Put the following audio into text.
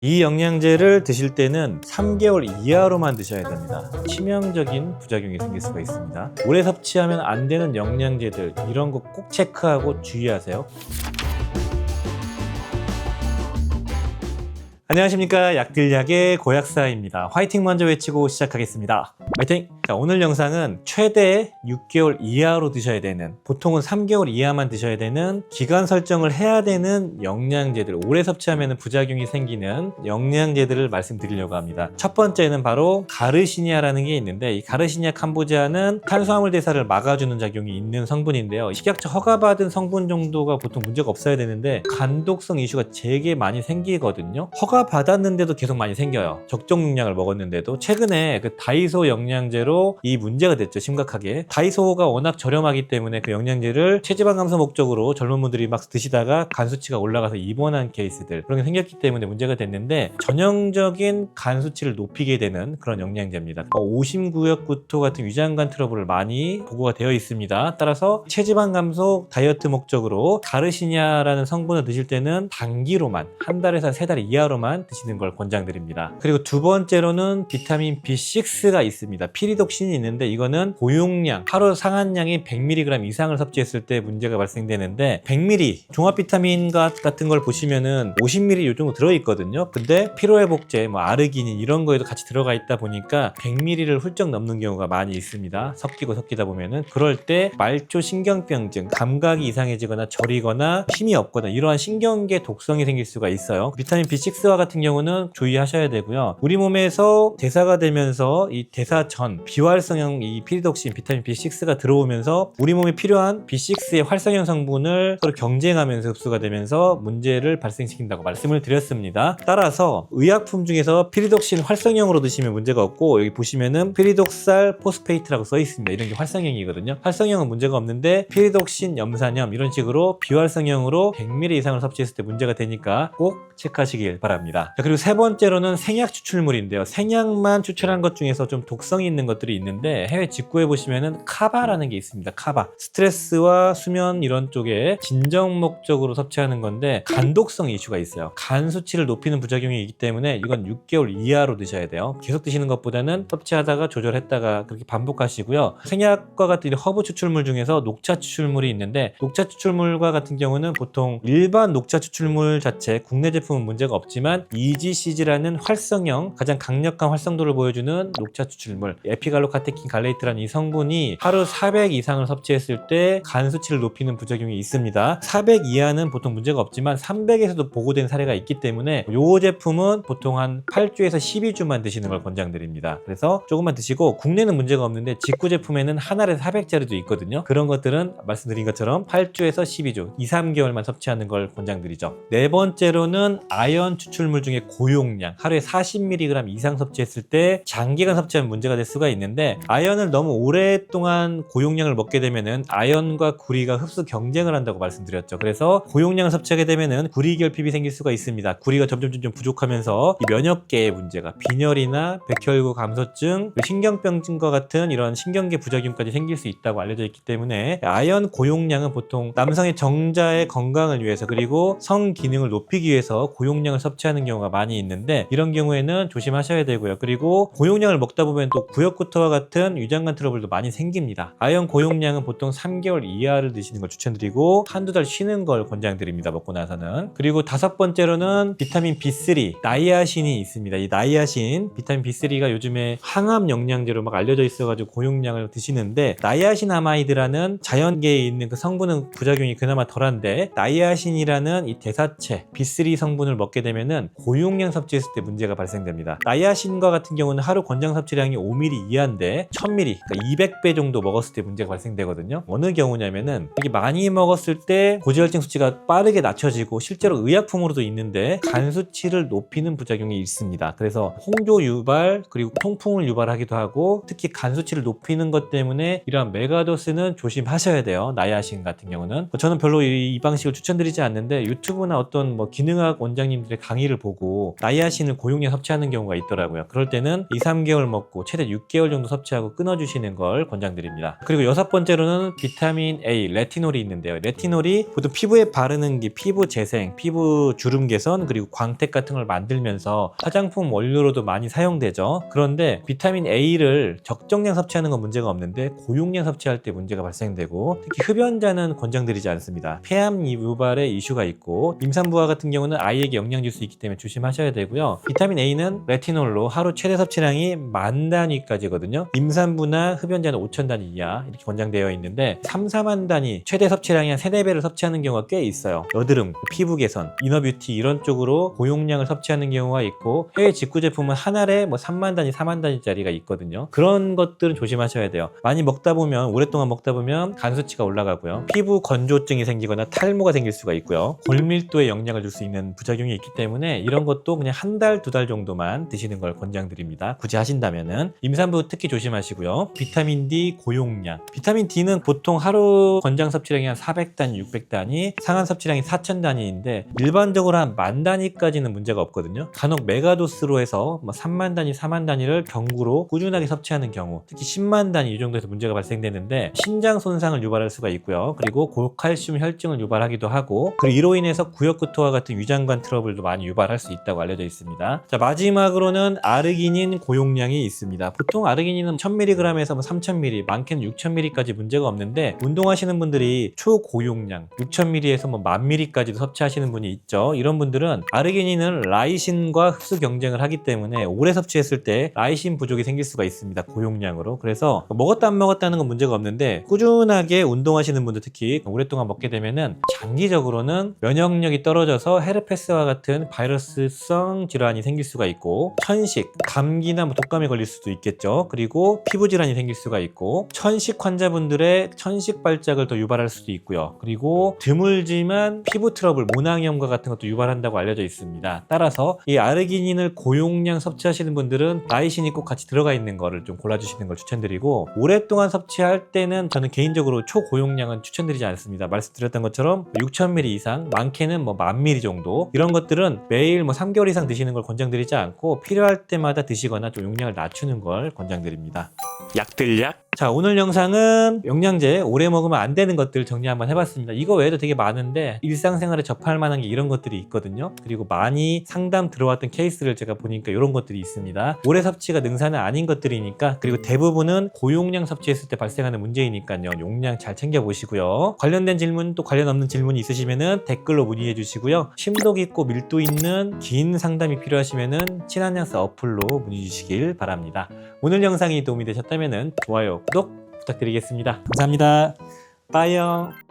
이 영양제를 드실 때는 3개월 이하로만 드셔야 됩니다. 치명적인 부작용이 생길 수가 있습니다. 오래 섭취하면 안 되는 영양제들, 이런 거 꼭 체크하고 주의하세요. 안녕하십니까, 약들약의 고약사입니다. 화이팅 먼저 외치고 시작하겠습니다. 화이팅! 자, 오늘 영상은 최대 6개월 이하로 드셔야 되는, 보통은 3개월 이하만 드셔야 되는, 기간 설정을 해야 되는 영양제들, 오래 섭취하면 부작용이 생기는 영양제들을 말씀드리려고 합니다. 첫 번째는 바로 가르시니아라는 게 있는데, 이 가르시니아 캄보지아는 탄수화물 대사를 막아주는 작용이 있는 성분인데요. 식약처 허가받은 성분 정도가 보통 문제가 없어야 되는데 간독성 이슈가 되게 많이 생기거든요. 받았는데도 계속 많이 생겨요. 적정 용량을 먹었는데도. 최근에 그 다이소 영양제로 이 문제가 됐죠, 심각하게. 다이소가 워낙 저렴하기 때문에 그 영양제를 체지방 감소 목적으로 젊은 분들이 막 드시다가 간 수치가 올라가서 입원한 케이스들, 그런 게 생겼기 때문에 문제가 됐는데, 전형적인 간 수치를 높이게 되는 그런 영양제입니다. 오심구역구토 같은 위장관 트러블을 많이 보고가 되어 있습니다. 따라서 체지방 감소 다이어트 목적으로 가르시니아라는 성분을 드실 때는 단기로만, 한 달에서 3달 이하로만 드시는 걸 권장드립니다. 그리고 두 번째로는 비타민 B6가 있습니다. 피리독신이 있는데, 이거는 고용량, 하루 상한량이 100mg 이상을 섭취했을 때 문제가 발생되는데, 100mg 종합 비타민 같은 걸 보시면은 50mg 요 정도 들어있거든요. 근데 피로회복제, 아르기닌 이런 거에도 같이 들어가 있다 보니까 100mg를 훌쩍 넘는 경우가 많이 있습니다. 섞이다 보면은. 그럴 때 말초 신경병증, 감각이 이상해지거나 저리거나 힘이 없거나 이러한 신경계 독성이 생길 수가 있어요. 비타민 B6와 같은 경우는 주의하셔야 되고요. 우리 몸에서 대사가 되면서 이 대사 전 비활성형 이 피리독신, 비타민 B6가 들어오면서 우리 몸에 필요한 B6의 활성형 성분을 서로 경쟁하면서 흡수가 되면서 문제를 발생시킨다고 말씀을 드렸습니다. 따라서 의약품 중에서 피리독신 활성형으로 드시면 문제가 없고, 여기 보시면은 피리독살 포스페이트라고 써 있습니다. 이런 게 활성형이거든요. 활성형은 문제가 없는데 피리독신 염산염 이런 식으로 비활성형으로 100mg 이상을 섭취했을 때 문제가 되니까 꼭 체크하시길 바랍니다. 자, 그리고 세 번째로는 생약 추출물인데요. 생약만 추출한 것 중에서 좀 독성이 있는 것들이 있는데, 해외 직구에 보시면은 카바라는 게 있습니다. 카바. 스트레스와 수면 이런 쪽에 진정 목적으로 섭취하는 건데 간독성 이슈가 있어요. 간 수치를 높이는 부작용이 있기 때문에 이건 6개월 이하로 드셔야 돼요. 계속 드시는 것보다는 섭취하다가 조절했다가 그렇게 반복하시고요. 생약과 같은 허브 추출물 중에서 녹차 추출물이 있는데, 녹차 추출물과 같은 경우는 보통 일반 녹차 추출물 자체 국내 제품은 문제가 없지만 EGCG라는 활성형, 가장 강력한 활성도를 보여주는 녹차 추출물, 에피갈로카테킨 갈레이트라는 이 성분이 하루 400 이상을 섭취했을 때 간 수치를 높이는 부작용이 있습니다. 400 이하는 보통 문제가 없지만 300에서도 보고된 사례가 있기 때문에 이 제품은 보통 한 8주에서 12주만 드시는 걸 권장드립니다. 그래서 조금만 드시고, 국내는 문제가 없는데 직구 제품에는 한 알에 400짜리도 있거든요. 그런 것들은 말씀드린 것처럼 8주에서 12주, 2, 3개월만 섭취하는 걸 권장드리죠. 네 번째로는 아연 추출물 중에 고용량, 하루에 40mg 이상 섭취했을 때 장기간 섭취하면 문제가 될 수가 있는데, 아연을 너무 오랫동안 고용량을 먹게 되면은 아연과 구리가 흡수 경쟁을 한다고 말씀드렸죠. 그래서 고용량을 섭취하게 되면은 구리결핍이 생길 수가 있습니다. 구리가 점점 부족하면서 이 면역계의 문제가, 빈혈이나 백혈구 감소증, 신경병증과 같은 이런 신경계 부작용까지 생길 수 있다고 알려져 있기 때문에 아연 고용량은 보통 남성의 정자의 건강을 위해서, 그리고 성 기능을 높이기 위해서 고용량을 섭취하는 경우가 많이 있는데, 이런 경우에는 조심하셔야 되고요. 그리고 고용량을 먹다 보면 또 구역구토와 같은 위장관 트러블도 많이 생깁니다. 아연 고용량은 보통 3개월 이하를 드시는 걸 추천드리고, 한두 달 쉬는 걸 권장드립니다, 먹고 나서는. 그리고 다섯 번째로는 비타민 B3, 나이아신이 있습니다. 이 나이아신, 비타민 B3가 요즘에 항암 영양제로 막 알려져 있어가지고 고용량을 드시는데, 나이아신아마이드라는 자연계에 있는 그 성분은 부작용이 그나마 덜한데, 나이아신이라는 이 대사체 B3 성분을 먹게 되면은 고용량 섭취했을 때 문제가 발생됩니다. 나이아신과 같은 경우는 하루 권장 섭취량이 5mg 이하인데 1000mg, 그러니까 200배 정도 먹었을 때 문제가 발생되거든요. 어느 경우냐면은 이게 많이 먹었을 때 고지혈증 수치가 빠르게 낮춰지고, 실제로 의약품으로도 있는데 간 수치를 높이는 부작용이 있습니다. 그래서 홍조 유발, 그리고 통풍을 유발하기도 하고, 특히 간 수치를 높이는 것 때문에 이러한 메가도스는 조심하셔야 돼요. 나이아신 같은 경우는. 저는 별로 이 방식을 추천드리지 않는데, 유튜브나 어떤 기능학 원장님들의 강의를 A를 보고 나이아신을 고용량 섭취하는 경우가 있더라고요. 그럴 때는 2, 3개월 먹고 최대 6개월 정도 섭취하고 끊어주시는 걸 권장드립니다. 그리고 여섯 번째로는 비타민 A, 레티놀이 있는데요. 레티놀이 보통 피부에 바르는 게 피부 재생, 피부 주름 개선, 그리고 광택 같은 걸 만들면서 화장품 원료로도 많이 사용되죠. 그런데 비타민 A를 적정량 섭취하는 건 문제가 없는데 고용량 섭취할 때 문제가 발생되고, 특히 흡연자는 권장드리지 않습니다. 폐암 유발의 이슈가 있고 임산부와 같은 경우는 아이에게 영향 줄 수 있기 때문에 조심하셔야 되고요. 비타민 A는 레티놀로 하루 최대 섭취량이 10,000단위까지거든요. 임산부나 흡연자는 5,000단위 이하 이렇게 권장되어 있는데 3, 4만 단위 최대 섭취량이 한 3, 4배를 섭취하는 경우가 꽤 있어요. 여드름, 피부 개선, 이너뷰티 이런 쪽으로 고용량을 섭취하는 경우가 있고, 해외 직구 제품은 한 알에 뭐 3만 단위, 4만 단위짜리가 있거든요. 그런 것들은 조심하셔야 돼요. 많이 먹다 보면, 오랫동안 먹다 보면 간 수치가 올라가고요. 피부 건조증이 생기거나 탈모가 생길 수가 있고요. 골밀도에 영향을 줄 수 있는 부작용이 있기 때문에 이런 것도 그냥 한 달, 2달 정도만 드시는 걸 권장드립니다. 굳이 하신다면은. 임산부 특히 조심하시고요. 비타민 D 고용량. 비타민 D는 보통 하루 권장 섭취량이 한 400단위, 600단위, 상한 섭취량이 4,000단위인데 일반적으로 한 10,000단위까지는 문제가 없거든요. 간혹 메가도스로 해서 뭐 3만 단위, 4만 단위를 경구로 꾸준하게 섭취하는 경우, 특히 10만 단위 이 정도에서 문제가 발생되는데 신장 손상을 유발할 수가 있고요. 그리고 고칼슘 혈증을 유발하기도 하고, 그리고 이로 인해서 구역구토와 같은 위장관 트러블도 많이 유발할 수 있다고 알려져 있습니다. 자, 마지막으로는 아르기닌 고용량이 있습니다. 보통 아르기닌은 1000mg에서 뭐 3000mg, 많게는 6000mg까지 문제가 없는데 운동하시는 분들이 초고용량 6000mg에서 뭐 10,000mg까지도 섭취하시는 분이 있죠. 이런 분들은 아르기닌은 라이신과 흡수 경쟁을 하기 때문에 오래 섭취했을 때 라이신 부족이 생길 수가 있습니다. 고용량으로. 그래서 먹었다 안 먹었다는 건 문제가 없는데 꾸준하게 운동하시는 분들, 특히 오랫동안 먹게 되면은 장기적으로는 면역력이 떨어져서 헤르페스와 같은 바이러스성 질환이 생길 수가 있고, 천식, 감기나 뭐 독감에 걸릴 수도 있겠죠. 그리고 피부 질환이 생길 수가 있고, 천식 환자분들의 천식 발작을 더 유발할 수도 있고요. 그리고 드물지만 피부 트러블, 모낭염과 같은 것도 유발한다고 알려져 있습니다. 따라서 이 아르기닌을 고용량 섭취하시는 분들은 라이신이 꼭 같이 들어가 있는 거를 좀 골라주시는 걸 추천드리고, 오랫동안 섭취할 때는 저는 개인적으로 초고용량은 추천드리지 않습니다. 말씀드렸던 것처럼 6,000ml 이상, 많게는 뭐 10,000ml 정도, 이런 것들은 매일 뭐 3개월 이상 드시는 걸 권장드리지 않고 필요할 때마다 드시거나 좀 용량을 낮추는 걸 권장드립니다. 약들약. 자, 오늘 영상은 영양제 오래 먹으면 안 되는 것들 정리 한번 해봤습니다. 이거 외에도 되게 많은데 일상생활에 접할 만한 게 이런 것들이 있거든요. 그리고 많이 상담 들어왔던 케이스를 제가 보니까 이런 것들이 있습니다. 오래 섭취가 능사는 아닌 것들이니까, 그리고 대부분은 고용량 섭취했을 때 발생하는 문제이니까요. 용량 잘 챙겨보시고요. 관련된 질문, 또 관련 없는 질문이 있으시면은 댓글로 문의해 주시고요. 심도 깊고 밀도 있는 긴 상담이 필요하시면은 친한약사 어플로 문의 주시길 바랍니다. 오늘 영상이 도움이 되셨다면은 좋아요, 구독 부탁드리겠습니다. 감사합니다. 빠이요.